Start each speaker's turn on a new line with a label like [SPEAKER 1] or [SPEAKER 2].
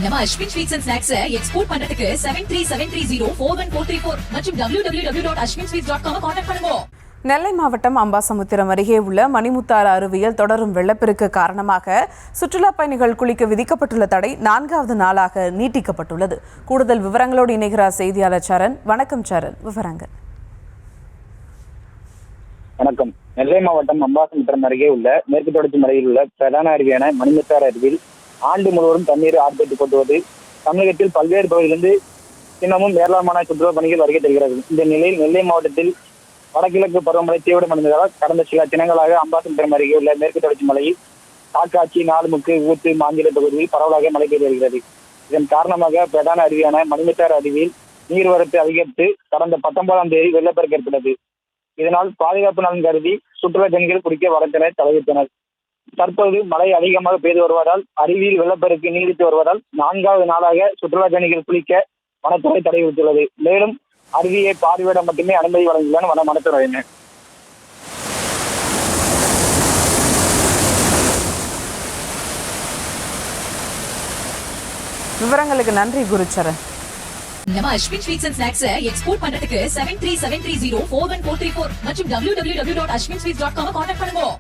[SPEAKER 1] நம்ம Ashwin sweets and snacks export பண்றதுக்கு 7373041434 மற்றும் www.ashwinsweets.com கான்டாக்ட் பண்ணுங்க.
[SPEAKER 2] நெல்லை மாவட்டம் அம்பாசமுத்திரம் அருகே உள்ள மணிமுத்தாறு அருவியில் தொடரும் வெள்ளப்பெருக்கு காரணமாக சுற்றுலா பயணிகள் குளிக்க விதிக்கப்பட்டுள்ள தடை 4வது நாளாக நீட்டிக்கப்பட்டுள்ளது. கூடுதல் விவரங்களோடு இணைகிறார் செய்தியாளர் சரண். வணக்கம் சரண், விவரங்கள்.
[SPEAKER 3] வணக்கம். நெல்லை மாவட்டம் அம்பாசமுத்திரம் அருகே உள்ள மேற்கு தொடர்ச்சி மலையில் உள்ள பிரதான அருவியான மணிமுத்தாறு அருவியில் ஆண்டு முழுவதும் தண்ணீர் ஆர்ப்பரித்து கொட்டுவது தமிழகத்தில் பல்வேறு பகுதியிலிருந்து இன்னமும் ஏராளமான சுற்றுலா பணிகள் வருகை தருகிறது. இந்த நிலையில் நெல்லை மாவட்டத்தில் வடகிழக்கு பருவமழை தீவிரமடைந்ததால் கடந்த சில தினங்களாக அம்பாசமுத்திரம் அருகே உள்ள மேற்கு தொடர்ச்சி மலையில் காக்காட்சி, நாலுமுக்கு, ஊத்து, மாஞ்சிலை பகுதியில் பரவலாக மழை பெய்து வருகிறது. இதன் காரணமாக பிரதான அருவியான மணிமுத்தாறு அருவியில் நீர்வரத்து அதிகரித்து கடந்த 19ஆம் தேதி வெள்ளப்பெருக்கு ஏற்பட்டது. இதனால் பாதுகாப்பு நலன் கருதி சுற்றுலா பயணிகள் குடிக்க வரத்தினர் தவிர்த்தனர். தற்போது மழை அதிகமாக பெய்து வருவதால் அருவியில் வெள்ளப்பெருக்கு நீடித்து வருவதால் 4வது நாளாக சுற்றுலா பயணிகள் குளிக்க வனத்துறை தடை விதித்துள்ளது. மேலும் அருவியை பார்வையிட மட்டுமே அனுமதி வழங்கியுள்ளன வனத்துறையினர்.
[SPEAKER 2] விவரங்களுக்கு நன்றி குருச்சரன்.
[SPEAKER 1] நம்ம Ashwin sweets and snacks export பண்றதுக்கு 7373041434 மற்றும் www.ashwinsweets.com கான்டாக்ட் பண்ணுங்க.